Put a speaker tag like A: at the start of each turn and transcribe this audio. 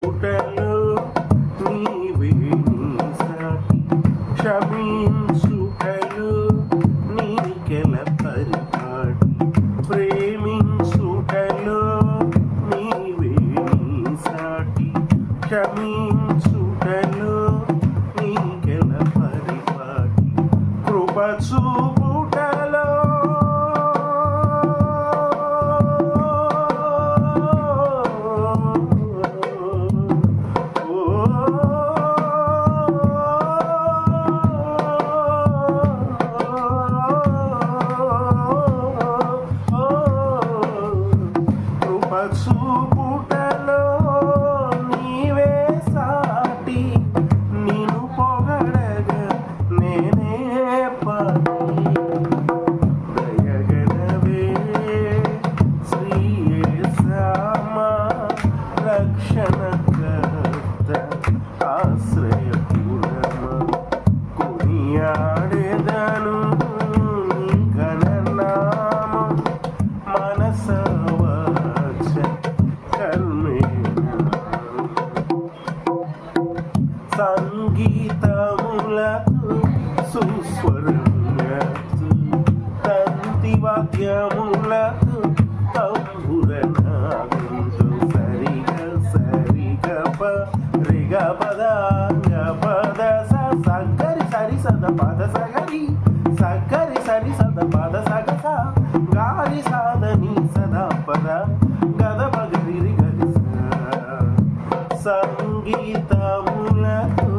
A: పుటలో నీవే నీ సాటి క్షమించుటలో నీకెల పరిపాటి ప్రేమించుటలో నీవే నీ సాటి క్షమించుటలో నీకెల పరిపాటి కృప చూపుటలో చూపుటలో నీవే సాటి నిన్ను పొగడగా నేనే పని దయగనవే శ్రీయేసమ్మ రక్షణకర్త ఆశ్రయపురమ కొనియాడెదను నీ ఘననామం మనస సంగీతములకు సుస్వరములకు తంతి వాద్యములకు తంబురనాదంతో సరిగ సరిగ ప రిగ పద గ పద స సగరి సరి సద పద సగరి సగరి సరి సద పద సగ స గారి సాదని సదా పద గద పగరి గరి సంగీతములకు